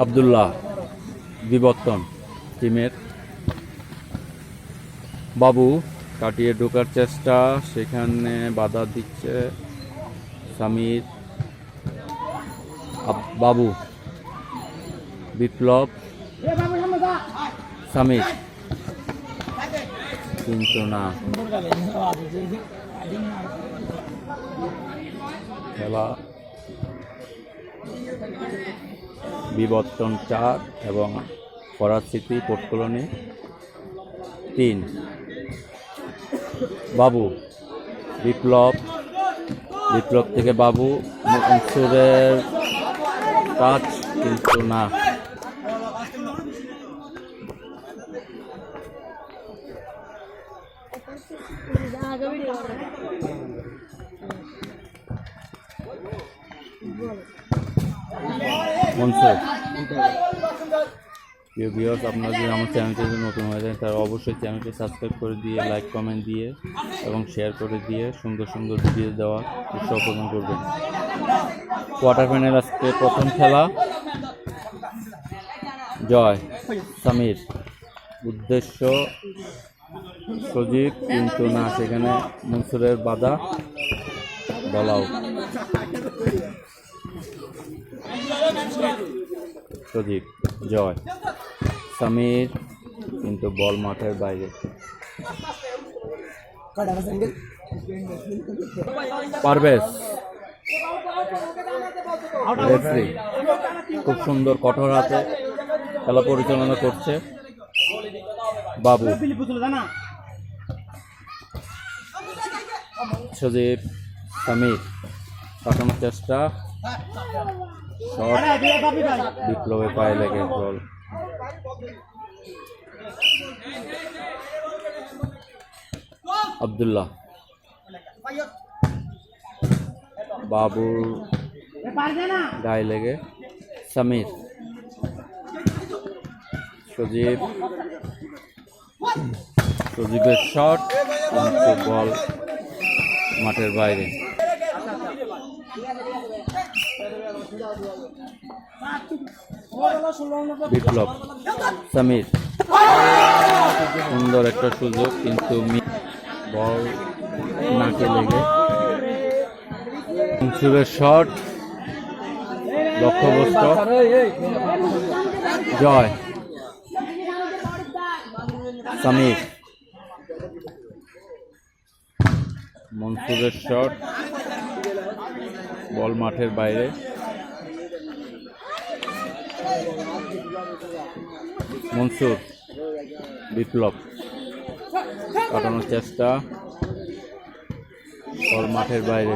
আব্দুল্লাহ বিবর্তন টিমের। বাবু কাটিয়ে ঢোকার চেষ্টা, সেখানে বাধা দিচ্ছে সামির। বাবু বিপ্লব, সামির কিন্তু না। খেলা বিবর্তন 4 এবং ফরাদ স্মৃতি পোর্ট কলোনি 3। বাবু বিপ্লব থেকে বাবু, মনসুরের টাচ কিন্তু না। মনসুর, প্রিয় ভিউয়ার্স, আপনারা যদি আমার চ্যানেলটি নতুন হয়ে যায় তারা অবশ্যই চ্যানেলটি সাবস্ক্রাইব করে দিয়ে, লাইক কমেন্ট দিয়ে এবং শেয়ার করে দিয়ে সুন্দর সুন্দর ভিডিও দেওয়ার উৎসাহ প্রদান করবেন। কোয়ার্টার ফাইনাল আজকে প্রথম খেলা। জয় সামির, উদ্দেশ্য সজীব কিন্তু না, সেখানে মনসুরের বাধা, বল আউট। সজীব, জয় সামির কিন্তু বল মাঠের বাইরে। পারভেজ রেফারি খুব সুন্দর কঠোর হাতে খেলা পরিচালনা করছে। বাবু, সজীব, সামির কাটানোর চেষ্টা, শট, বিপ্লবের পায়ে লেগে গোল। আব্দুল্লাহ, বাবুর গায়ে লেগে সামির। সজীবের শট কিন্তু বল মাঠের বাইরে। বিপ্লব, সামির, সুন্দর একটা সুযোগ কিন্তু বল নাকে লেগে। মনসুরের শট লক্ষ্যবস্তু। জয় সামির, মনসুরের শট, বল মাঠের বাইরে। মনসুর, বিপ্লব কাটানোর চেষ্টা, বল মাঠের বাইরে।